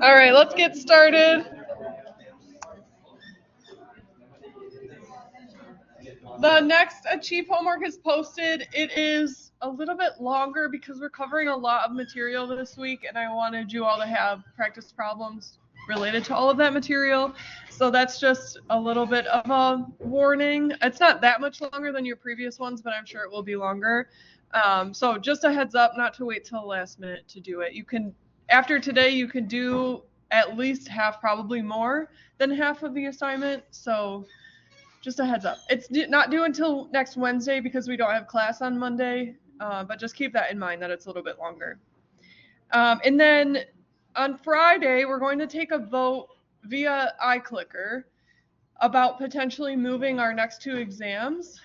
All right, let's get started. The next Achieve homework is posted. It is a little bit longer because we're covering a lot of material this week, and I wanted you all to have practice problems related to all of that material. So that's just a little bit of a warning. It's not that much longer than your previous ones, but I'm sure it will be longer. So just a heads up, not to wait till the last minute to do it. You can, after today, you can do at least half, probably more than half of the assignment. So just a heads up. It's not due until next Wednesday because we don't have class on Monday, but just keep that in mind that it's a little bit longer. And then on Friday, we're going to take a vote via iClicker about potentially moving our next two exams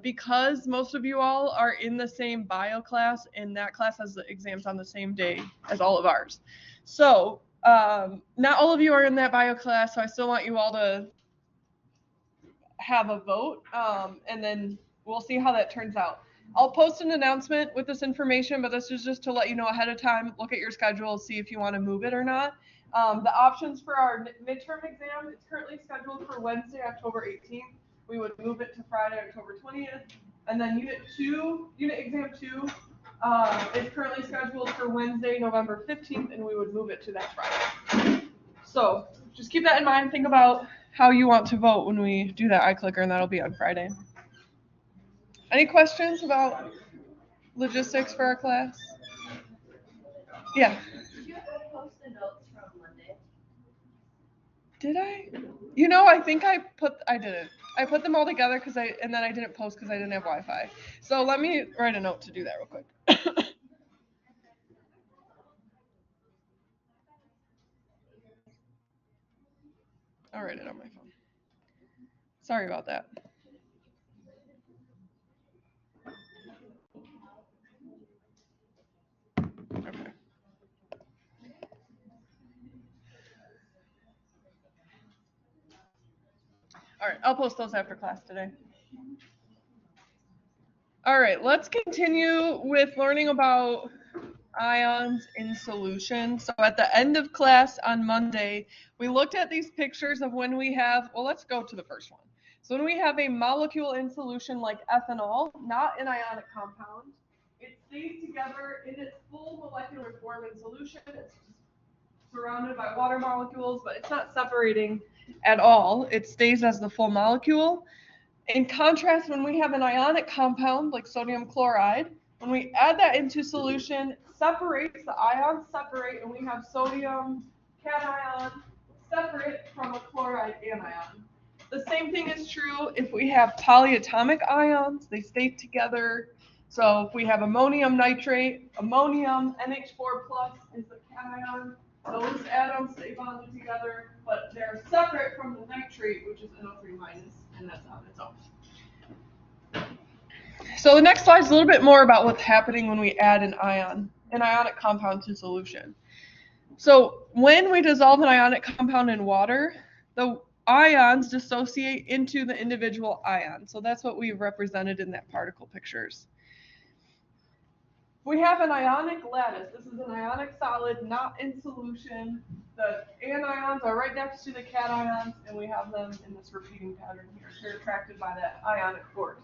because most of you all are in the same bio class, and that class has the exams on the same day as all of ours. So not all of you are in that bio class, so I still want you all to have a vote, and then we'll see how that turns out. I'll post an announcement with this information, but this is just to let you know ahead of time. Look at your schedule, see if you want to move it or not. The options for our midterm exam, it's currently scheduled for Wednesday, October 18th. We would move it to Friday, October 20th. And then unit exam 2 is currently scheduled for Wednesday, November 15th, and we would move it to that Friday. So just keep that in mind. Think about how you want to vote when we do that iClicker, and that'll be on Friday. Any questions about logistics for our class? Yeah. Did you post the notes from Monday? Did I? You know, I think I didn't. I put them all together and then I didn't post because I didn't have Wi-Fi. So let me write a note to do that real quick. I'll write it on my phone. Sorry about that. Okay. All right, I'll post those after class today. All right, let's continue with learning about ions in solution. So at the end of class on Monday, we looked at these pictures of when we have, well, let's go to the first one. So when we have a molecule in solution like ethanol, not an ionic compound, it stays together in its full molecular form in solution. It's surrounded by water molecules, but it's not separating at all. It stays as the full molecule. In contrast, when we have an ionic compound like sodium chloride, when we add that into solution, separates, the ions separate, and we have sodium cation separate from a chloride anion. The same thing is true if we have polyatomic ions, they stay together. So if we have ammonium nitrate, ammonium, NH4 plus is the cation. Those atoms stay bonded together, but they're separate from the nitrate, which is NO3 minus, and that's on its own. So the next slide is a little bit more about what's happening when we add an ionic compound to solution. So when we dissolve an ionic compound in water, the ions dissociate into the individual ion. So that's what we've represented in that particle pictures. We have an ionic lattice. This is an ionic solid, not in solution. The anions are right next to the cations, and we have them in this repeating pattern here. They're attracted by that ionic force.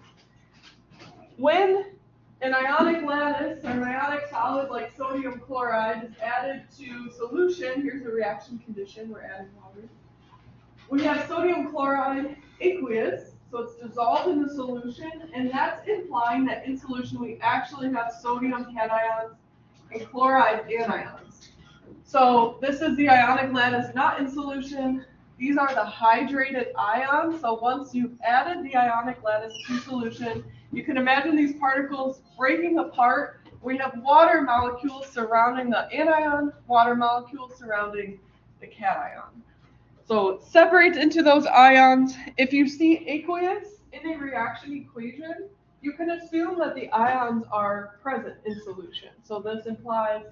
When an ionic lattice or an ionic solid like sodium chloride is added to solution, here's the reaction condition, we're adding water. We have sodium chloride aqueous, so it's dissolved in the solution, and that's implying that in solution we actually have sodium cations and chloride anions. So this is the ionic lattice not in solution. These are the hydrated ions. So once you've added the ionic lattice to solution, you can imagine these particles breaking apart. We have water molecules surrounding the anion, water molecules surrounding the cation. So it separates into those ions. If you see aqueous in a reaction equation, you can assume that the ions are present in solution. So this implies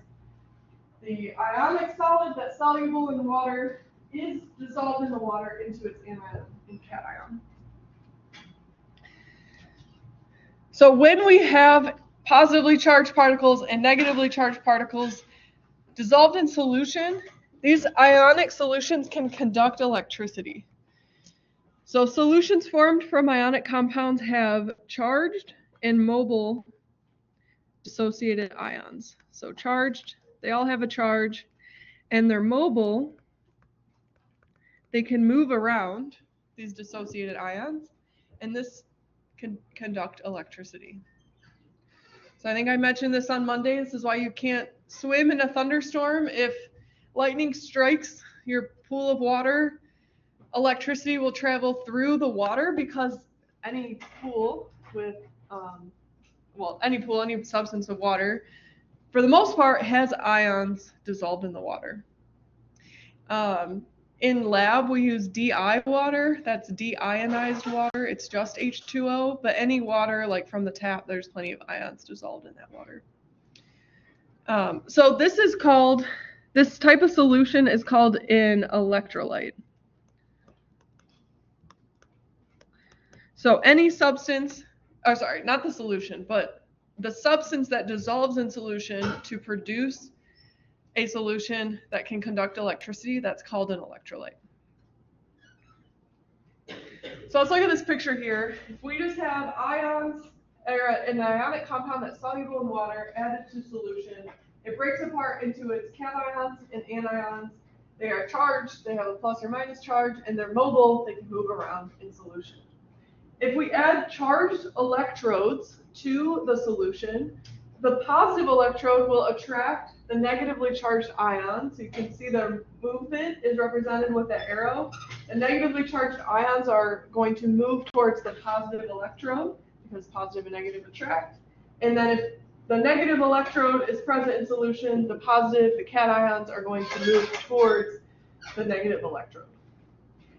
the ionic solid that's soluble in water is dissolved in the water into its anion and cation. So when we have positively charged particles and negatively charged particles dissolved in solution, these ionic solutions can conduct electricity. So solutions formed from ionic compounds have charged and mobile dissociated ions. So charged, they all have a charge, and they're mobile. They can move around, these dissociated ions, and this can conduct electricity. So I think I mentioned this on Monday. This is why you can't swim in a thunderstorm. If lightning strikes your pool of water, electricity will travel through the water because any pool with, any substance of water, for the most part, has ions dissolved in the water. In lab, we use DI water. That's deionized water. It's just H2O, but any water like from the tap, there's plenty of ions dissolved in that water. So this type of solution is called an electrolyte. So any substance, not the solution, but the substance that dissolves in solution to produce a solution that can conduct electricity, that's called an electrolyte. So let's look at this picture here. If we just have ions, or an ionic compound that's soluble in water added to solution, it breaks apart into its cations and anions. They are charged, they have a plus or minus charge, and they're mobile, they can move around in solution. If we add charged electrodes to the solution, the positive electrode will attract the negatively charged ion. So you can see the movement is represented with the arrow. The negatively charged ions are going to move towards the positive electrode because positive and negative attract. And then if the negative electrode is present in solution, the positive, the cations, are going to move towards the negative electrode.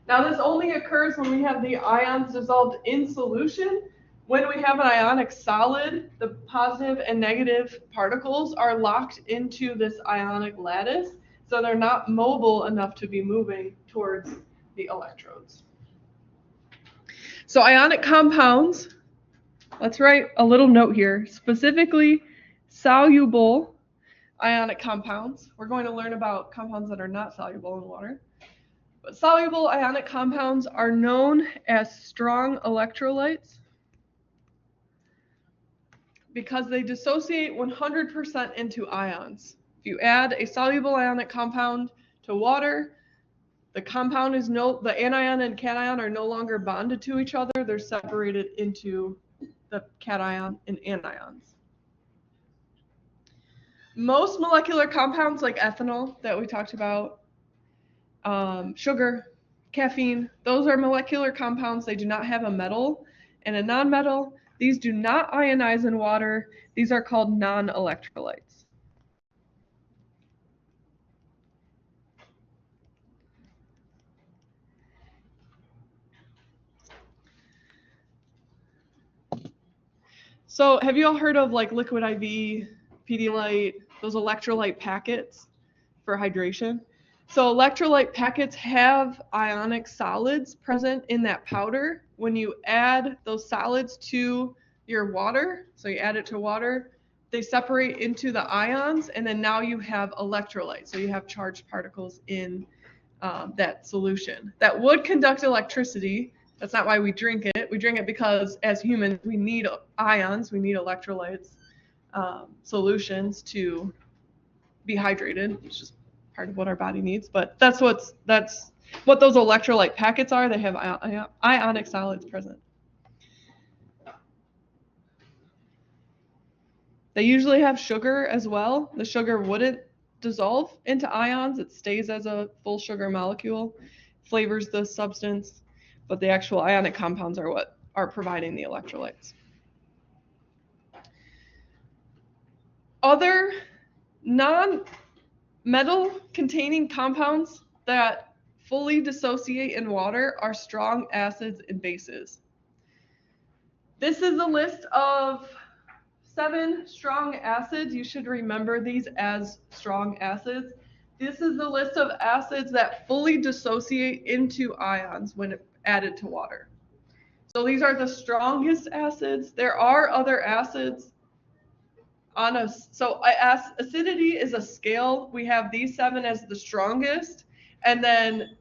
Now this only occurs when we have the ions dissolved in solution. When we have an ionic solid, the positive and negative particles are locked into this ionic lattice, so they're not mobile enough to be moving towards the electrodes. So ionic compounds, let's write a little note here, specifically soluble ionic compounds. We're going to learn about compounds that are not soluble in water. But soluble ionic compounds are known as strong electrolytes because they dissociate 100% into ions. If you add a soluble ionic compound to water, the anion and cation are no longer bonded to each other. They're separated into the cation and anions. Most molecular compounds like ethanol that we talked about, sugar, caffeine, those are molecular compounds. They do not have a metal and a nonmetal. These do not ionize in water. These are called non-electrolytes. So have you all heard of like Liquid IV, Pedialyte, those electrolyte packets for hydration? So electrolyte packets have ionic solids present in that powder. When you add those solids to your water, so you add it to water, they separate into the ions, and then now you have electrolytes. So you have charged particles in that solution. That would conduct electricity. That's not why we drink it. We drink it because as humans, we need ions, we need electrolytes, solutions to be hydrated. It's just part of what our body needs, but that's what those electrolyte packets are. They have ionic solids present. They usually have sugar as well. The sugar wouldn't dissolve into ions. It stays as a full sugar molecule. flavors the substance, but the actual ionic compounds are what are providing the electrolytes. Other non-metal containing compounds that fully dissociate in water are strong acids and bases. This is a list of 7 strong acids. You should remember these as strong acids. This is the list of acids that fully dissociate into ions when added to water. So these are the strongest acids. There are other acids on us. So acidity is a scale. We have these 7 as the strongest, and then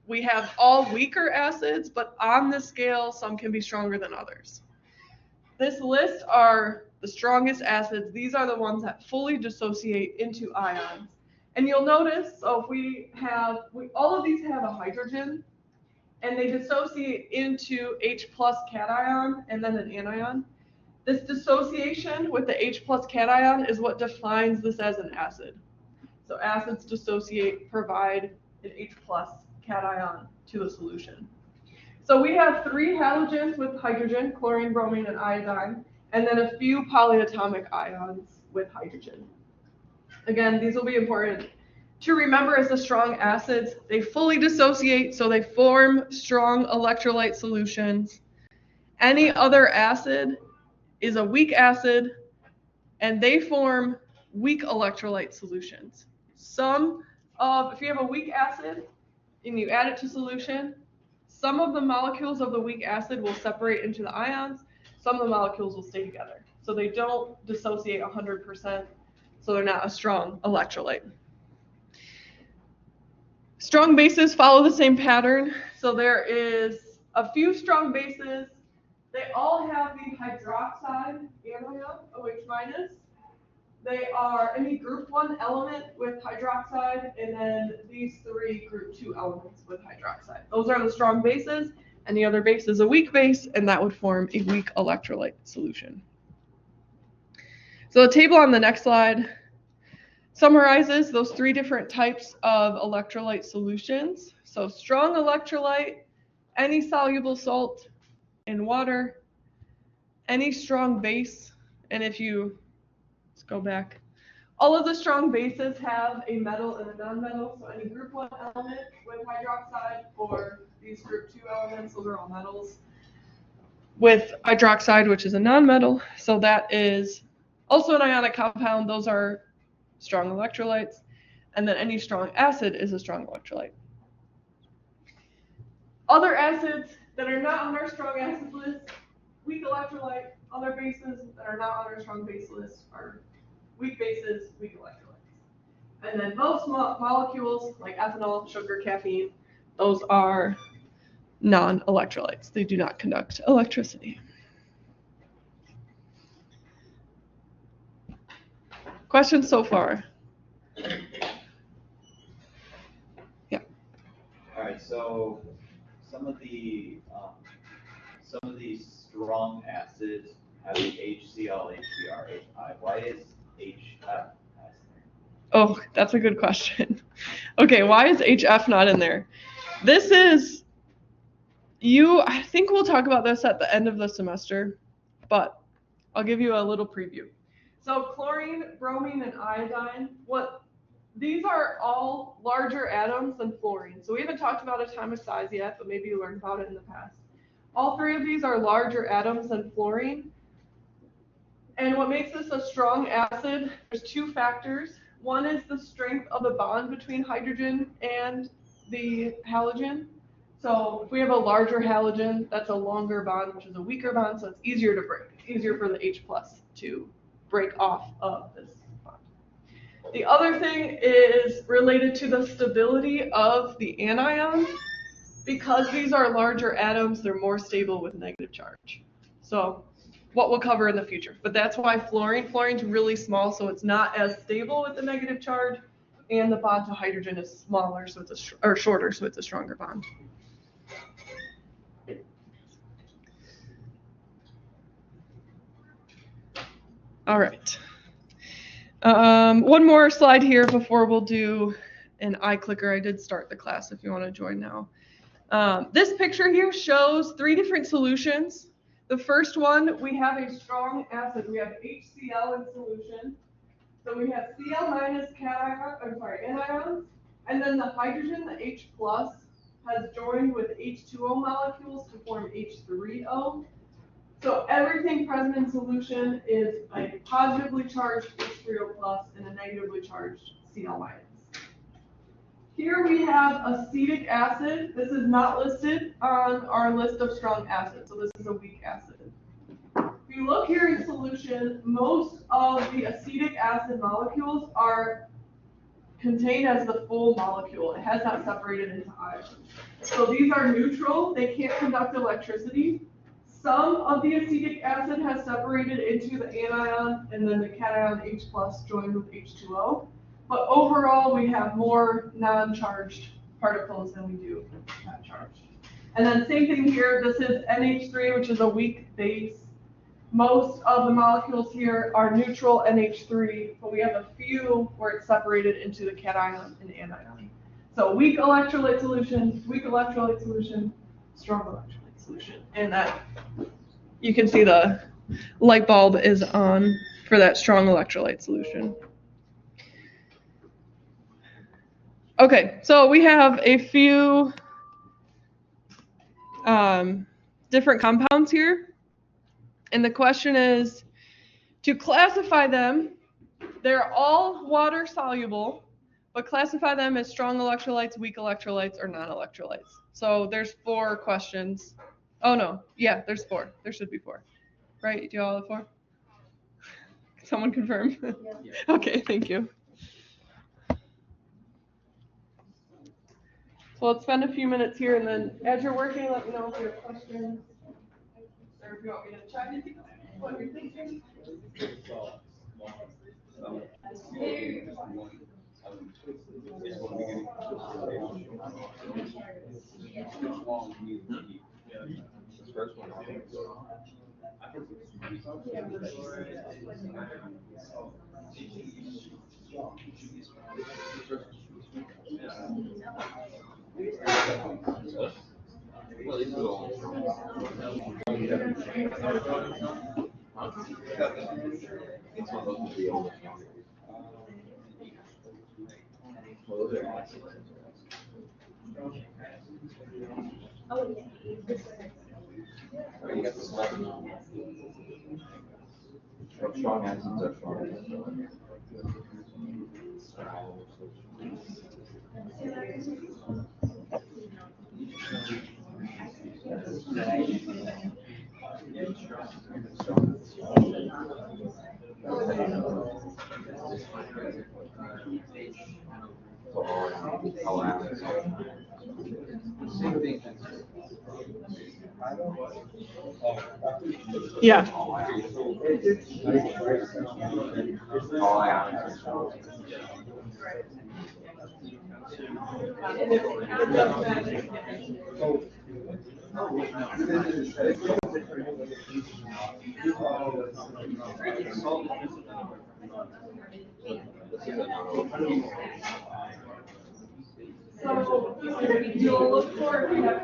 we have all weaker acids, but on the scale, some can be stronger than others. This list are the strongest acids. These are the ones that fully dissociate into ions. And you'll notice, so if all of these have a hydrogen, and they dissociate into H plus cation and then an anion. This dissociation with the H plus cation is what defines this as an acid. So acids dissociate, provide an H plus cation to a solution. So we have 3 halogens with hydrogen, chlorine, bromine, and iodine, and then a few polyatomic ions with hydrogen. Again, these will be important to remember as the strong acids. They fully dissociate, so they form strong electrolyte solutions. Any other acid is a weak acid, and they form weak electrolyte solutions. If you have a weak acid and you add it to solution, some of the molecules of the weak acid will separate into the ions, some of the molecules will stay together. So they don't dissociate 100%, so they're not a strong electrolyte. Strong bases follow the same pattern. So there is a few strong bases. They all have the hydroxide anion, OH-. They are any group 1 element with hydroxide, and then these 3 group 2 elements with hydroxide. Those are the strong bases. Any other base is a weak base, and that would form a weak electrolyte solution. So the table on the next slide summarizes those 3 different types of electrolyte solutions. So strong electrolyte, any soluble salt in water, any strong base, and let's go back. All of the strong bases have a metal and a non-metal, so any group 1 element with hydroxide or these group 2 elements, those are all metals. With hydroxide, which is a non-metal, so that is also an ionic compound. Those are strong electrolytes, and then any strong acid is a strong electrolyte. Other acids that are not on our strong acid list, weak electrolyte. Other bases that are not on our strong base list are weak bases, weak electrolytes. And then most molecules like ethanol, sugar, caffeine, those are non-electrolytes. They do not conduct electricity. Questions so far? Yeah. All right. So some of these strong acids have the HCl, HBr, HI. Why is HF? Oh, that's a good question. Okay, why is HF not in there? This is I think we'll talk about this at the end of the semester, but I'll give you a little preview. So chlorine, bromine, and iodine, these are all larger atoms than fluorine. So we haven't talked about atomic size yet, but maybe you learned about it in the past. All 3 of these are larger atoms than fluorine. And what makes this a strong acid, there's 2 factors. One is the strength of the bond between hydrogen and the halogen. So if we have a larger halogen, that's a longer bond, which is a weaker bond, so it's easier to break. It's easier for the H plus to break off of this bond. The other thing is related to the stability of the anion. Because these are larger atoms, they're more stable with negative charge. So what we'll cover in the future. But that's why fluorine's really small, so it's not as stable with the negative charge, and the bond to hydrogen is smaller, so it's shorter, so it's a stronger bond. All right. One more slide here before we'll do an iClicker. I did start the class if you want to join now. This picture here shows 3 different solutions. The first one, we have a strong acid. We have HCl in solution. So we have Cl minus anions, and then the hydrogen, the H plus, has joined with H2O molecules to form H3O. So everything present in solution is a positively charged H3O plus and a negatively charged Cl minus. Here we have acetic acid. This is not listed on our list of strong acids, so this is a weak acid. If you look here in solution, most of the acetic acid molecules are contained as the full molecule. It has not separated into ions. So these are neutral. They can't conduct electricity. Some of the acetic acid has separated into the anion and then the cation H plus joined with H2O. But overall, we have more non-charged particles than we do charged. And then same thing here. This is NH3, which is a weak base. Most of the molecules here are neutral NH3, but we have a few where it's separated into the cation and anion. So weak electrolyte solution, strong electrolyte solution. And that you can see the light bulb is on for that strong electrolyte solution. Okay, so we have a few different compounds here. And the question is, to classify them, they're all water soluble, but classify them as strong electrolytes, weak electrolytes, or non-electrolytes. So there's 4 questions. Oh no, yeah, there's 4. There should be 4. Right, do you all have 4? Someone confirm? Yeah. Okay, thank you. So let's spend a few minutes here, and then as you're working, let me know if you have questions. Or if you want me to try to think what you're thinking. Strong acids are strong. Yeah. So you'll look for if you have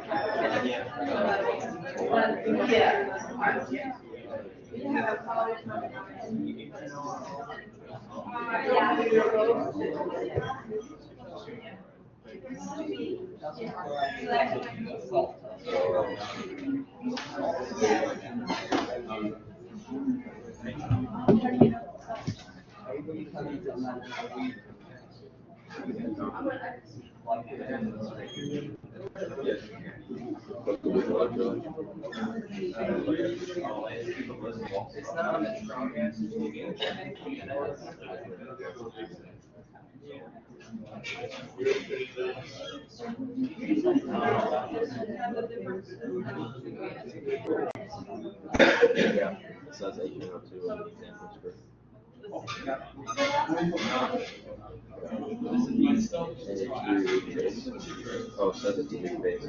Yeah, it says HNO2 examples for. Oh, it says it's a big base.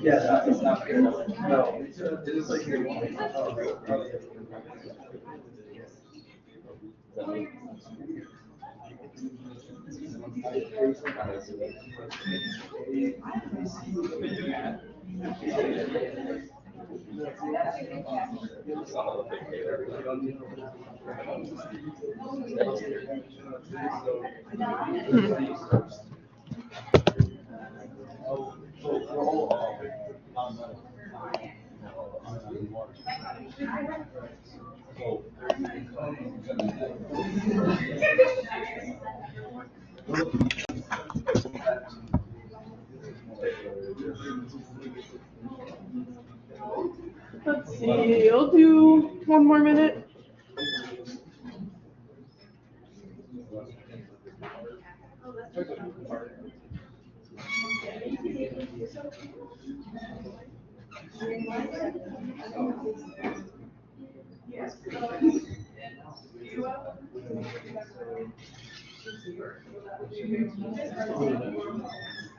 Yeah, it's not good. No, it is like Let's see, I'll do one more minute.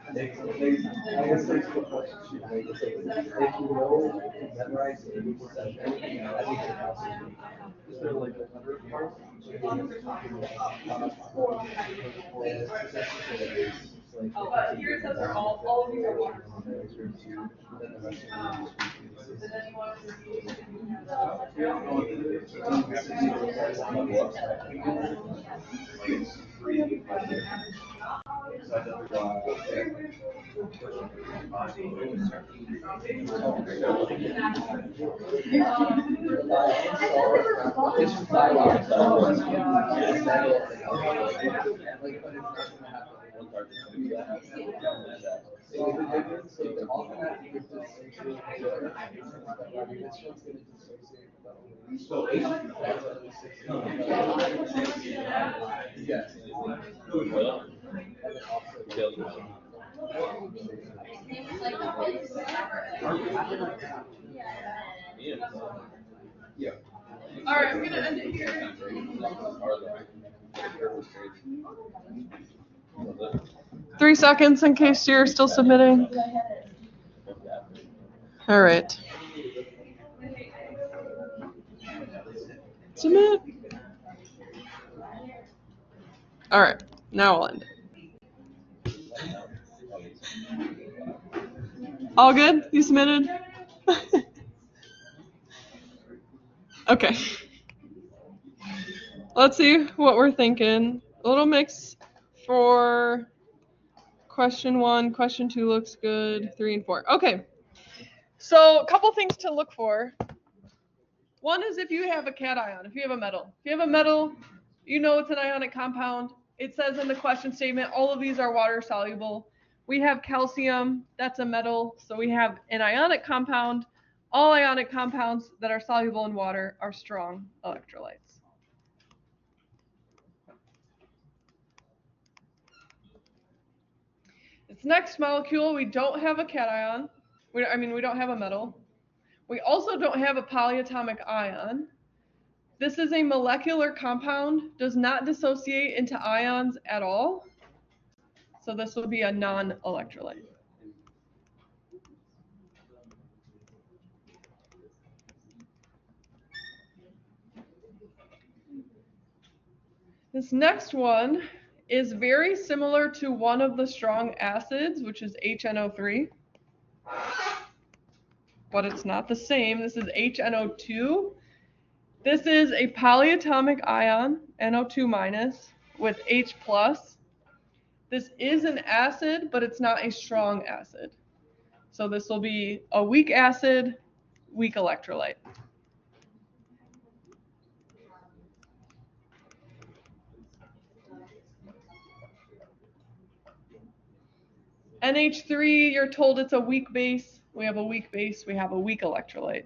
I guess there's the question she made, if you know, memorize 80%, I think it helps. Is there like a hundred parts? Oh, but here it says they're all of these are water. All right, I'm gonna end it here. 3 seconds in case you're still submitting. All right. Submit. All right, now I'll end it. All good? You submitted? Okay. Let's see what we're thinking. A little mix for question 1. Question 2 looks good. 3 and 4. Okay. So a couple things to look for. One is if you have a cation, if you have a metal. If you have a metal, you know it's an ionic compound. It says in the question statement, all of these are water soluble. We have calcium, that's a metal. So we have an ionic compound. All ionic compounds that are soluble in water are strong electrolytes. This next molecule, we don't have a cation. We don't have a metal. We also don't have a polyatomic ion. This is a molecular compound, does not dissociate into ions at all. So this would be a non-electrolyte. This next one is very similar to one of the strong acids, which is HNO3. But it's not the same. This is HNO2. This is a polyatomic ion, NO2- with H+. This is an acid, but it's not a strong acid. So this will be a weak acid, weak electrolyte. NH3, you're told it's a weak base. We have a weak base, we have a weak electrolyte.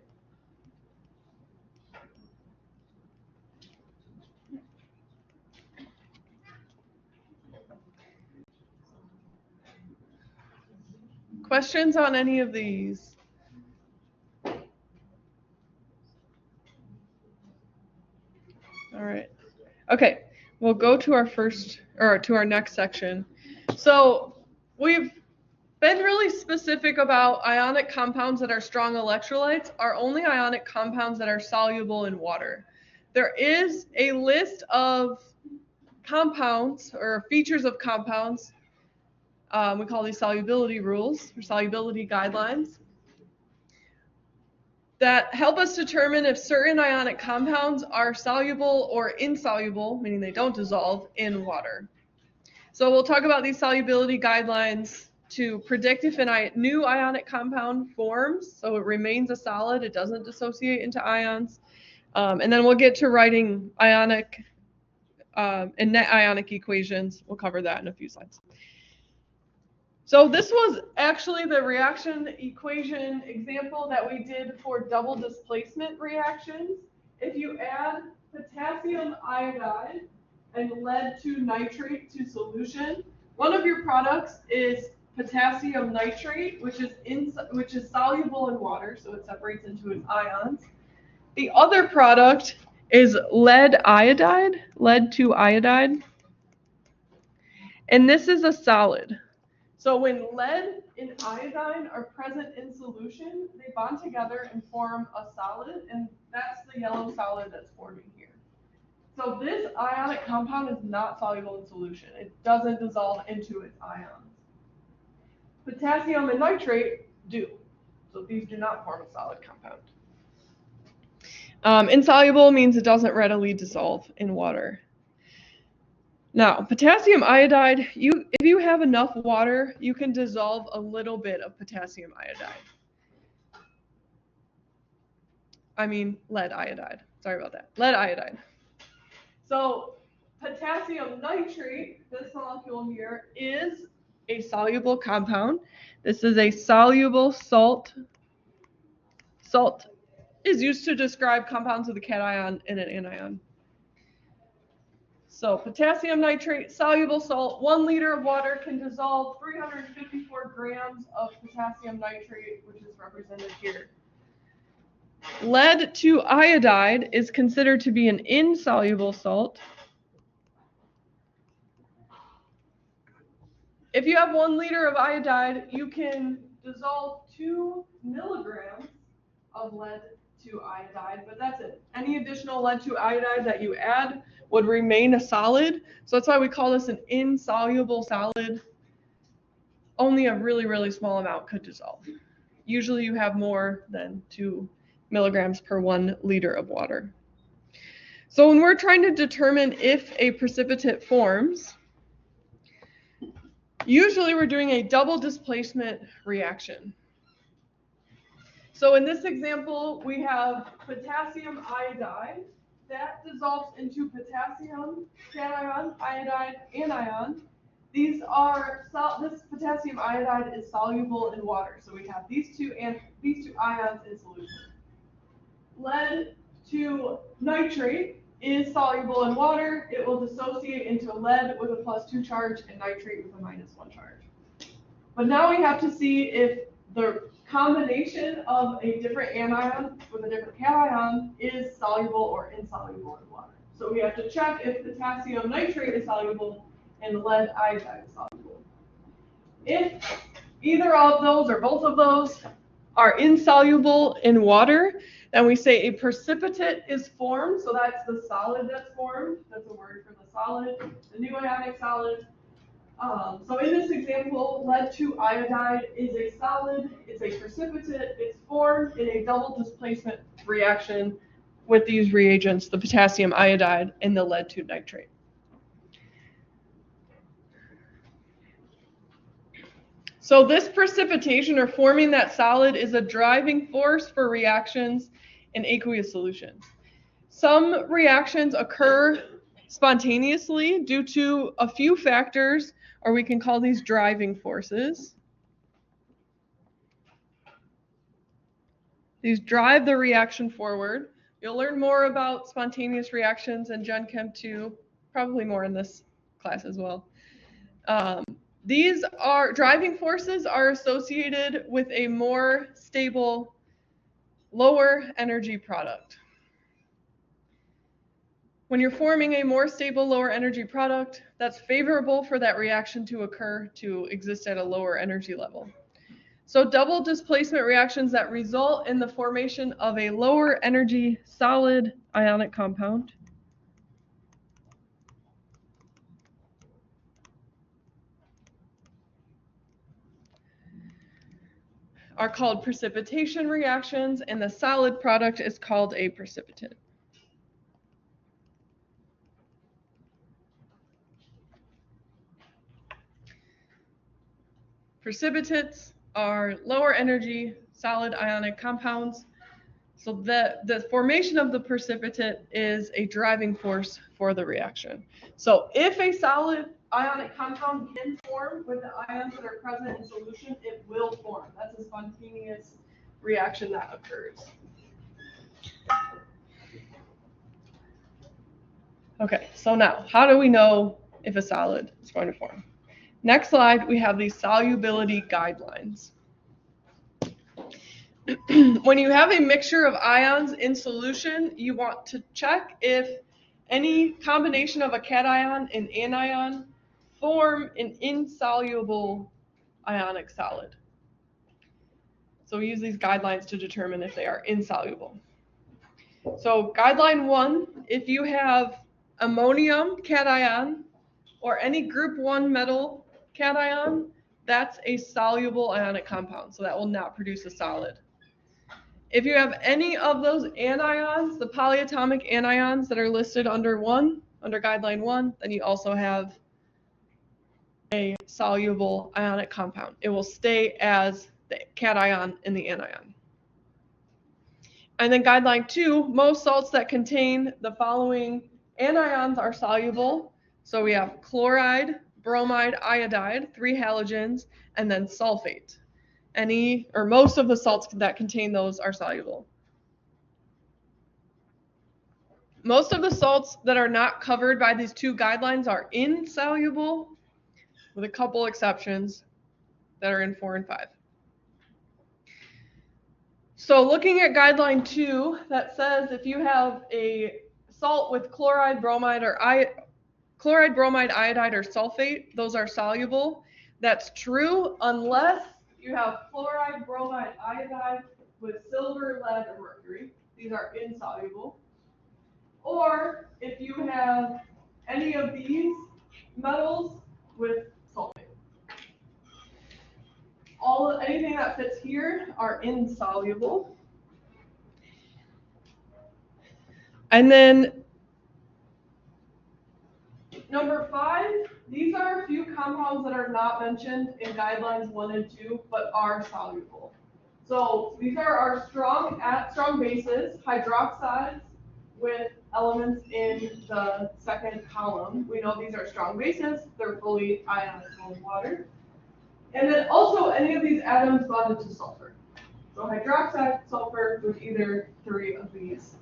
Questions on any of these? All right. Okay, we'll go to our next section. So we've been really specific about ionic compounds that are strong electrolytes are only ionic compounds that are soluble in water. There is a list of compounds or features of compounds We call these solubility rules or solubility guidelines that help us determine if certain ionic compounds are soluble or insoluble, meaning they don't dissolve, in water. So we'll talk about these solubility guidelines to predict if a new ionic compound forms, so it remains a solid, it doesn't dissociate into ions. And then we'll get to writing ionic and net ionic equations. We'll cover that in a few slides. So this was actually the reaction equation example that we did for double displacement reactions. If you add potassium iodide and lead to nitrate to solution, one of your products is potassium nitrate, which is soluble in water, so it separates into its ions. The other product is lead iodide, lead to iodide, and this is a solid. So when lead and iodine are present in solution, they bond together and form a solid, and that's the yellow solid that's forming here. So this ionic compound is not soluble in solution. It doesn't dissolve into its ions. Potassium and nitrate do. So these do not form a solid compound. Insoluble means it doesn't readily dissolve in water. Now, potassium iodide, if you have enough water, you can dissolve a little bit of potassium iodide. I mean, lead iodide. Sorry about that. Lead iodide. So potassium nitrate, this molecule here, is a soluble compound. This is a soluble salt. Salt is used to describe compounds with a cation and an anion. So potassium nitrate, soluble salt, 1 liter of water can dissolve 354 grams of potassium nitrate, which is represented here. Lead to iodide is considered to be an insoluble salt. If you have 1 liter of iodide, you can dissolve 2 milligrams of lead to iodide, but that's it. Any additional lead to iodide that you add would remain a solid. So that's why we call this an insoluble solid. Only a really, really small amount could dissolve. Usually you have more than 2 milligrams per 1 liter of water. So when we're trying to determine if a precipitate forms, usually we're doing a double displacement reaction. So in this example, we have potassium iodide that dissolves into potassium, cation, iodide, anion. This potassium iodide is soluble in water. So we have these two ions in solution. Lead to nitrate is soluble in water. It will dissociate into lead with a +2 charge and nitrate with a -1 charge. But now we have to see if the combination of a different anion with a different cation is soluble or insoluble in water. So we have to check if potassium nitrate is soluble and lead iodide is soluble. If either of those or both of those are insoluble in water, then we say a precipitate is formed. So that's the solid that's formed. That's a word for the solid, the new ionic solid. So in this example, lead to iodide is a solid, it's a precipitate, it's formed in a double displacement reaction with these reagents, the potassium iodide and the lead to nitrate. So this precipitation or forming that solid is a driving force for reactions in aqueous solutions. Some reactions occur spontaneously due to a few factors, or we can call these driving forces. These drive the reaction forward. You'll learn more about spontaneous reactions in Gen Chem 2, probably more in this class as well. These driving forces are associated with a more stable, lower energy product. When you're forming a more stable, lower energy product, that's favorable for that reaction to occur to exist at a lower energy level. So double displacement reactions that result in the formation of a lower energy solid ionic compound are called precipitation reactions, and the solid product is called a precipitate. Precipitates are lower energy solid ionic compounds. So the formation of the precipitate is a driving force for the reaction. So if a solid ionic compound can form with the ions that are present in solution, it will form. That's a spontaneous reaction that occurs. Okay, so now, how do we know if a solid is going to form? Next slide, we have these solubility guidelines. When you have a mixture of ions in solution, you want to check if any combination of a cation and anion form an insoluble ionic solid. So we use these guidelines to determine if they are insoluble. So guideline 1, if you have ammonium cation or any group 1 metal cation, that's a soluble ionic compound, so that will not produce a solid. If you have any of those anions, the polyatomic anions that are listed under guideline 1, then you also have a soluble ionic compound. It will stay as the cation in the anion. And then guideline 2, most salts that contain the following anions are soluble. So we have chloride, bromide, iodide, 3 halogens, and then sulfate. Any or most of the salts that contain those are soluble. Most of the salts that are not covered by these 2 guidelines are insoluble, with a couple exceptions that are in 4 and 5. So looking at guideline 2, that says if you have a salt with chloride, bromide, iodide, or sulfate, those are soluble. That's true unless you have chloride, bromide, iodide with silver, lead, or mercury. These are insoluble. Or if you have any of these metals with sulfate. Anything that fits here are insoluble. And then number 5, these are a few compounds that are not mentioned in guidelines 1 and 2, but are soluble. So these are our strong bases, hydroxides with elements in the second column. We know these are strong bases, they're fully ionizable in water. And then also any of these atoms bonded to sulfur. So hydroxide, sulfur with either 3 of these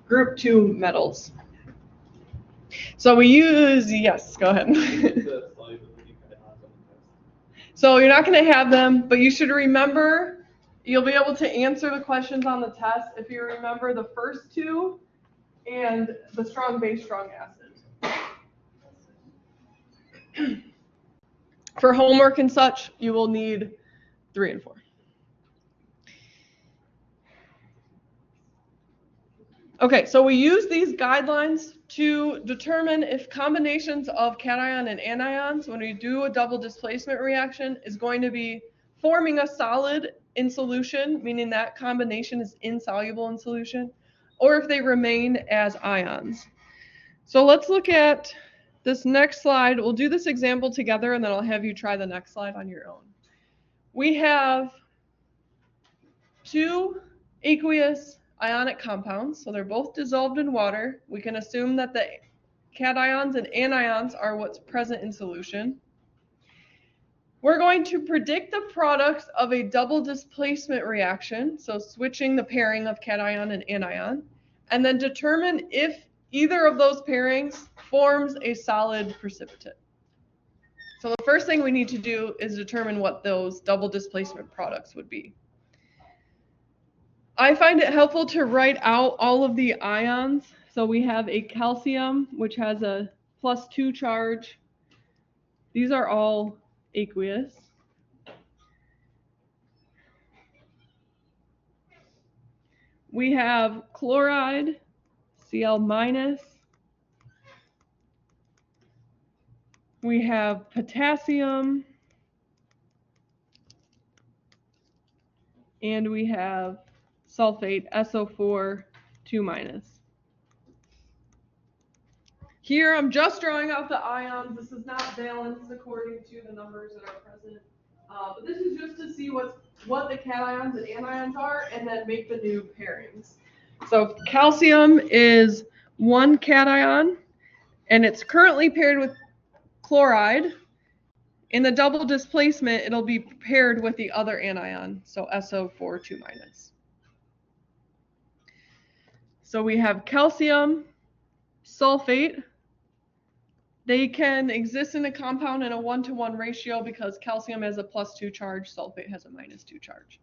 group 2 metals. So we use, yes, go ahead. So you're not going to have them, but you should remember, you'll be able to answer the questions on the test if you remember the first 2 and the strong base, strong acid. For homework and such, you will need 3 and 4. Okay, so we use these guidelines to determine if combinations of cation and anions, when we do a double displacement reaction, is going to be forming a solid in solution, meaning that combination is insoluble in solution, or if they remain as ions. So let's look at this next slide. We'll do this example together, and then I'll have you try the next slide on your own. We have 2 aqueous ionic compounds, so they're both dissolved in water. We can assume that the cations and anions are what's present in solution. We're going to predict the products of a double displacement reaction, so switching the pairing of cation and anion, and then determine if either of those pairings forms a solid precipitate. So the first thing we need to do is determine what those double displacement products would be. I find it helpful to write out all of the ions. So we have a calcium, which has a +2 charge. These are all aqueous. We have chloride, Cl-. We have potassium. and we have sulfate, SO4, 2-. Here I'm just drawing out the ions. This is not balanced according to the numbers that are present. But this is just to see what the cations and anions are and then make the new pairings. So calcium is 1 cation and it's currently paired with chloride. In the double displacement, it'll be paired with the other anion, so SO4, 2-. So we have calcium, sulfate. They can exist in a compound in a 1-to-1 ratio because calcium has a +2 charge, sulfate has a -2 charge.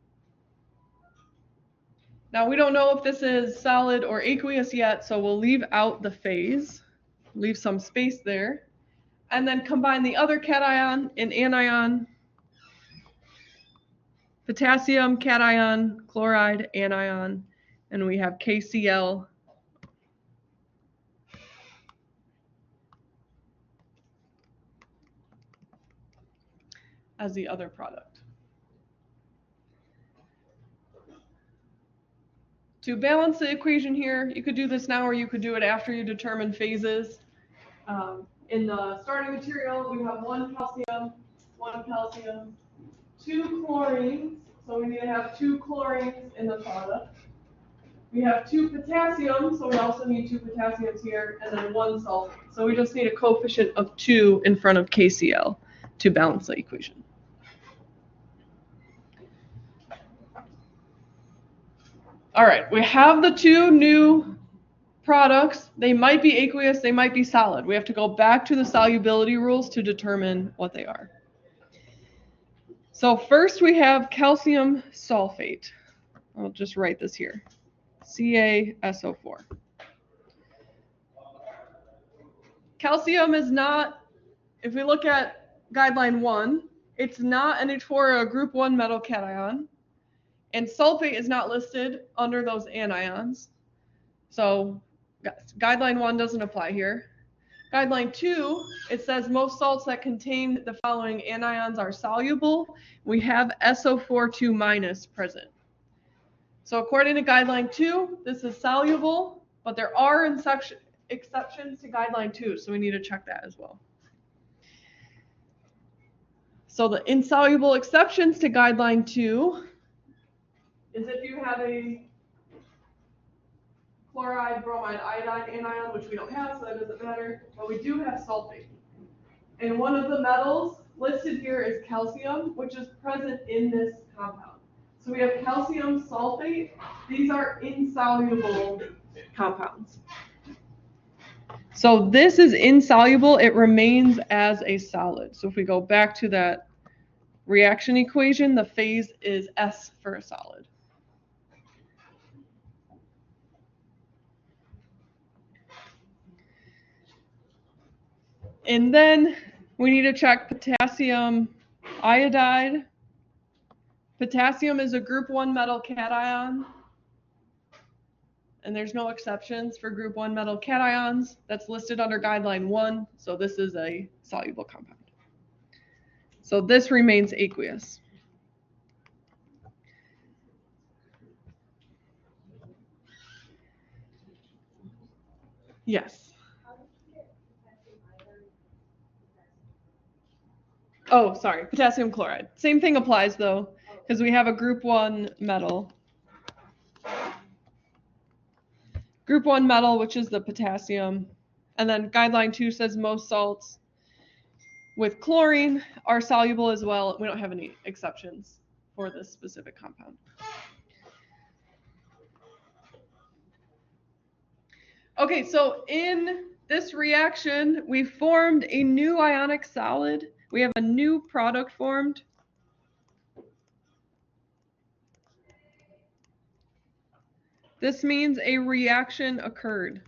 Now we don't know if this is solid or aqueous yet, so we'll leave out the phase, leave some space there, and then combine the other cation and anion, potassium cation, chloride anion, and we have KCl as the other product. To balance the equation here, you could do this now or you could do it after you determine phases. In the starting material, we have 1 calcium, 2 chlorines, so we need to have 2 chlorines in the product. We have 2 potassium, so we also need 2 potassiums here, and then 1 sulfate. So we just need a coefficient of 2 in front of KCl to balance the equation. All right, we have the 2 new products. They might be aqueous, they might be solid. We have to go back to the solubility rules to determine what they are. So first we have calcium sulfate. I'll just write this here. CaSO4. Calcium is not, if we look at guideline 1, it's not NH4 or a group 1 metal cation. And sulfate is not listed under those anions. So guideline 1 doesn't apply here. Guideline 2, it says most salts that contain the following anions are soluble. We have SO4 2- present. So according to guideline 2, this is soluble, but there are exceptions to guideline 2, so we need to check that as well. So the insoluble exceptions to guideline 2 is if you have a chloride, bromide, iodine anion, which we don't have, so that doesn't matter, but we do have sulfate. And one of the metals listed here is calcium, which is present in this compound. So we have calcium sulfate. These are insoluble compounds. So this is insoluble. It remains as a solid. So if we go back to that reaction equation, the phase is S for a solid. And then we need to check potassium iodide. Potassium is a group 1 metal cation. And there's no exceptions for group 1 metal cations. That's listed under guideline 1. So this is a soluble compound. So this remains aqueous. Yes. Oh, sorry, potassium chloride. Same thing applies though, because we have a group 1 metal. Group 1 metal, which is the potassium. And then guideline 2 says most salts with chlorine are soluble as well. We don't have any exceptions for this specific compound. Okay, so in this reaction, we formed a new ionic solid. We have a new product formed. This means a reaction occurred.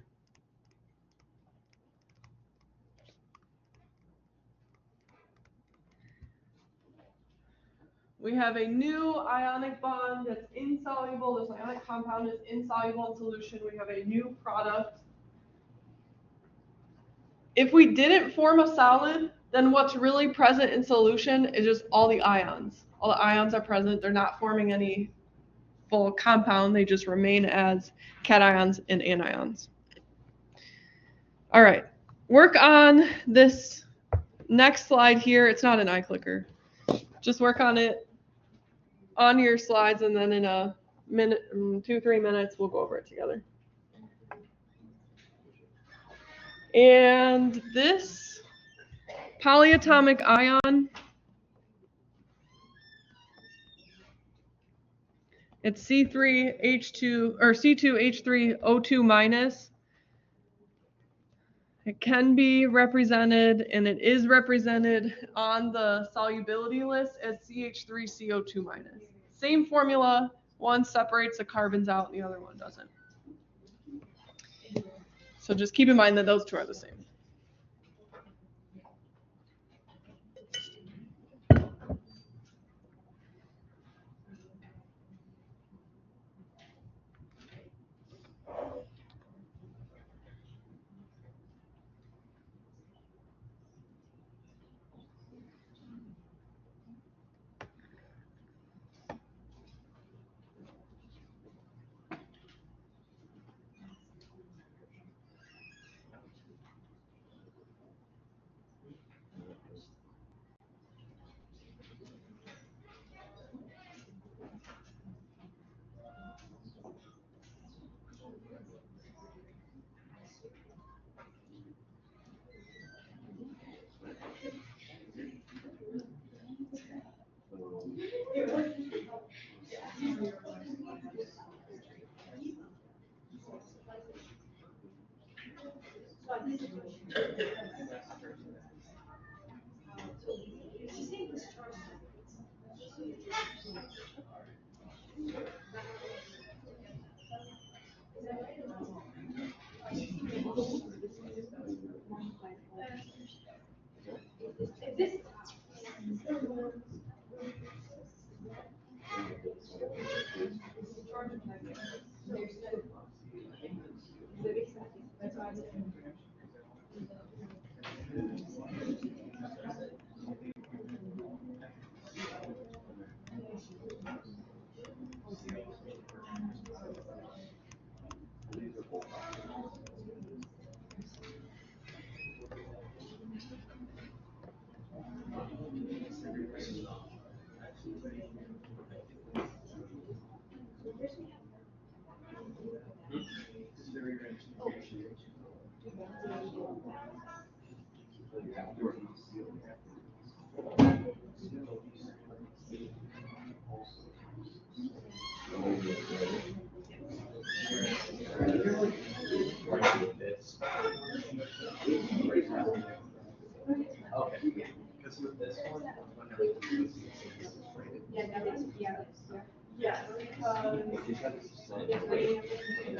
We have a new ionic bond that's insoluble. This ionic compound is insoluble in solution. We have a new product. If we didn't form a solid, then what's really present in solution is just all the ions. All the ions are present. They're not forming any full compound. They just remain as cations and anions. All right, work on this next slide here. It's not an iClicker. Just work on it on your slides, and then in a minute, 2-3 minutes, we'll go over it together. And this polyatomic ion, it's C3H2 or C2H3O2 minus. It can be represented, and it is represented on the solubility list as CH3CO2 minus. Same formula, one separates the carbons out and the other one doesn't. So just keep in mind that those two are the same.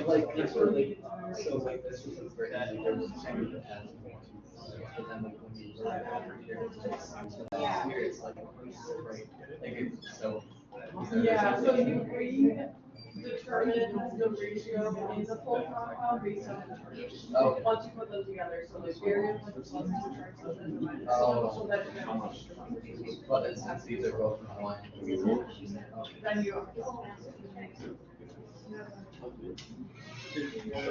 Like this really, so like this was a great idea. There was something that has more to it. But then like when you write over here, it's like right. Like so. Yeah, so you determine the ratio in the full compound based on the charges. Okay. Once you put them together, so like barium with the plus 2 charges and the minus 2, so that you know But it's these are both in line. then you are.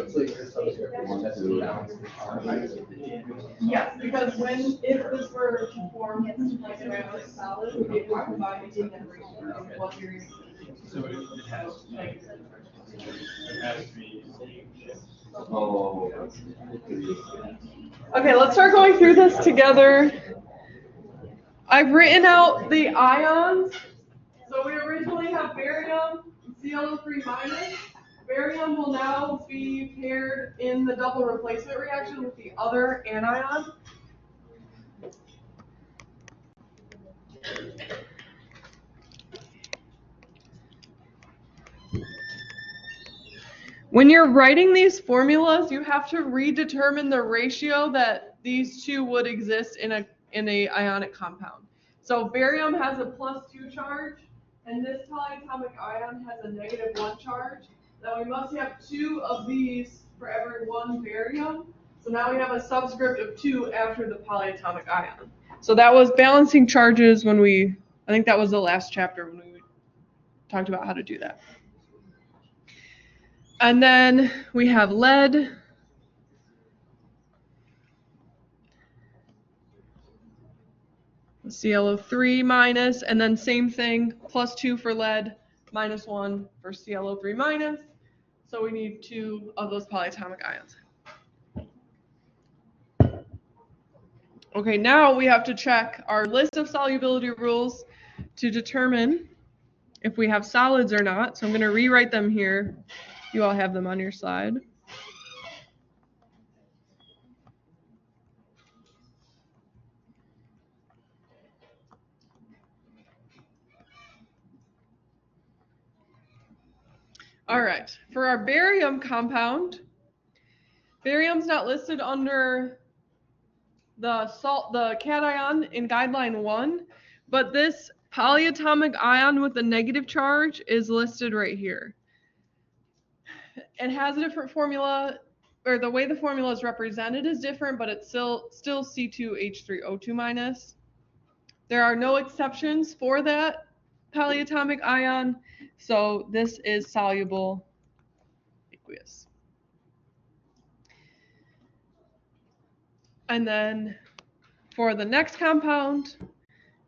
So your subscript one has to balance the Yes, because if this were to form like an ionic solid, it would provide in that ratio of what you're using. So it has to be. Oh. Okay, let's start going through this together. I've written out the ions. So we originally have barium, ClO3 minus. Barium will now be paired in the double replacement reaction with the other anion. When you're writing these formulas, you have to redetermine the ratio that these two would exist in a ionic compound. So barium has a +2 charge, and this polyatomic ion has a -1 charge. Now we must have 2 of these for every 1 barium. So now we have a subscript of 2 after the polyatomic ion. So that was balancing charges when I think that was the last chapter when we talked about how to do that. And then we have lead. ClO3 minus, and then same thing, +2 for lead, -1 for ClO3 minus. So we need 2 of those polyatomic ions. Okay, now we have to check our list of solubility rules to determine if we have solids or not. So I'm going to rewrite them here. You all have them on your slide. All right, for our barium compound, barium's not listed under the cation in guideline 1, but this polyatomic ion with the negative charge is listed right here. It has a different formula, or the way the formula is represented is different, but it's still C2H3O2 minus. There are no exceptions for that polyatomic ion, so this is soluble aqueous. And then for the next compound,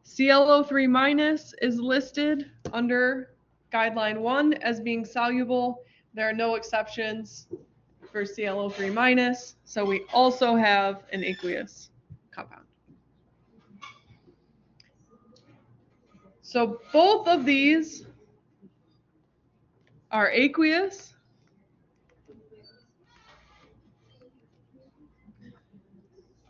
ClO3 minus is listed under guideline 1 as being soluble. There are no exceptions for ClO3 minus, so we also have an aqueous compound. So both of these are aqueous.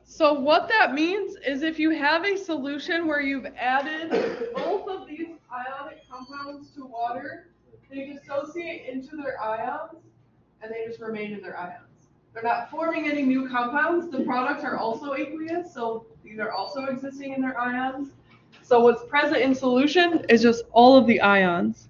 So what that means is if you have a solution where you've added both of these ionic compounds to water, they dissociate into their ions and they just remain in their ions. They're not forming any new compounds. The products are also aqueous, so these are also existing in their ions. So what's present in solution is just all of the ions.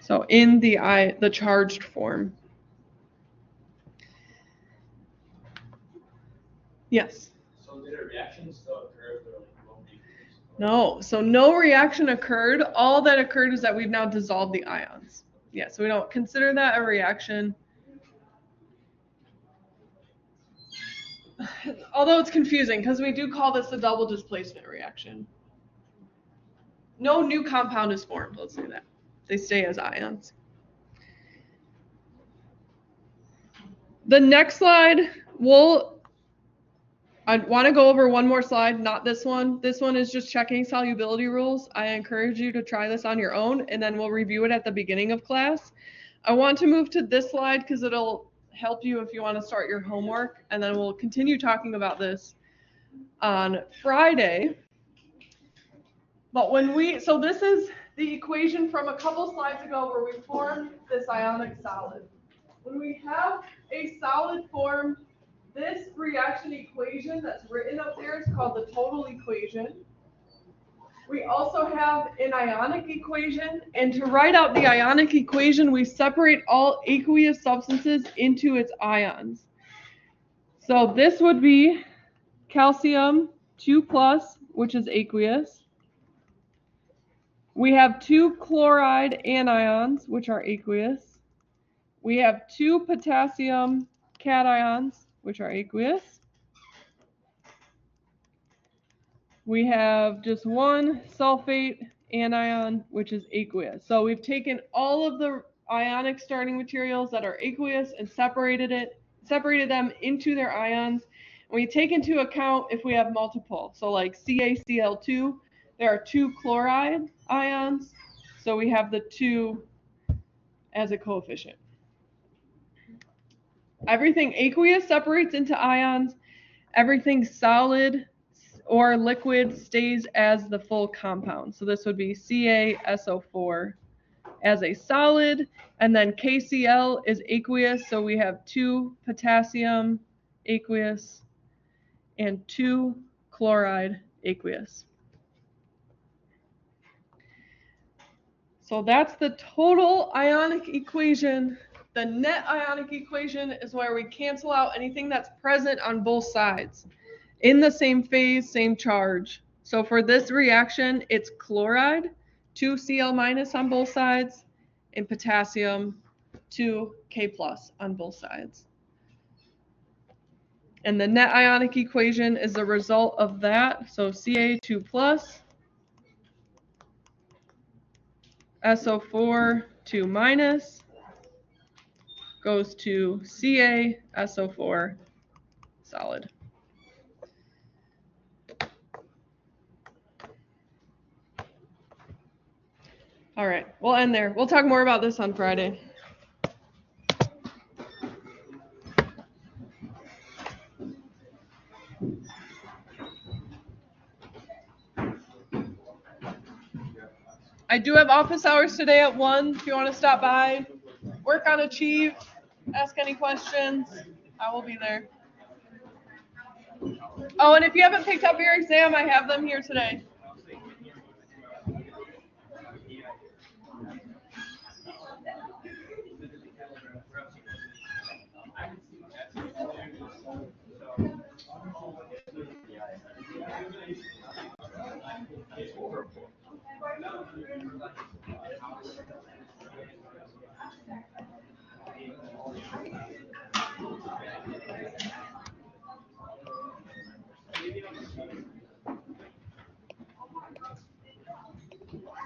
So in the charged form. Yes. So did a reaction still occur if they're like low aqueous? No, so no reaction occurred. All that occurred is that we've now dissolved the ions. Yeah, so we don't consider that a reaction. Although it's confusing because we do call this a double displacement reaction. No new compound is formed, let's say that. They stay as ions. The next slide, I want to go over one more slide, not this one. This one is just checking solubility rules. I encourage you to try this on your own, and then we'll review it at the beginning of class. I want to move to this slide because it'll help you if you want to start your homework, and then we'll continue talking about this on Friday. But so this is the equation from a couple slides ago where we formed this ionic solid. When we have a solid formed, this reaction equation that's written up there is called the total equation. We also have an ionic equation, and to write out the ionic equation, we separate all aqueous substances into its ions. So this would be calcium 2+, which is aqueous. We have 2 chloride anions, which are aqueous. We have 2 potassium cations, which are aqueous. We have just 1 sulfate anion, which is aqueous. So we've taken all of the ionic starting materials that are aqueous and separated them into their ions. And we take into account if we have multiple. So like CaCl2, there are 2 chloride ions. So we have the 2 as a coefficient. Everything aqueous separates into ions. Everything solid or liquid stays as the full compound. So this would be CaSO4 as a solid, and then KCl is aqueous, so we have 2 potassium aqueous and 2 chloride aqueous. So that's the total ionic equation The net ionic equation is where we cancel out anything that's present on both sides. In the same phase, same charge. So for this reaction, it's chloride, 2Cl minus on both sides, and potassium, 2K plus on both sides. And the net ionic equation is the result of that. So Ca2 plus, SO4, 2 minus, goes to Ca, SO4, solid. All right, we'll end there. We'll talk more about this on Friday. I do have office hours today at 1 if you want to stop by, work on Achieve, ask any questions. I will be there. Oh, and if you haven't picked up your exam, I have them here today.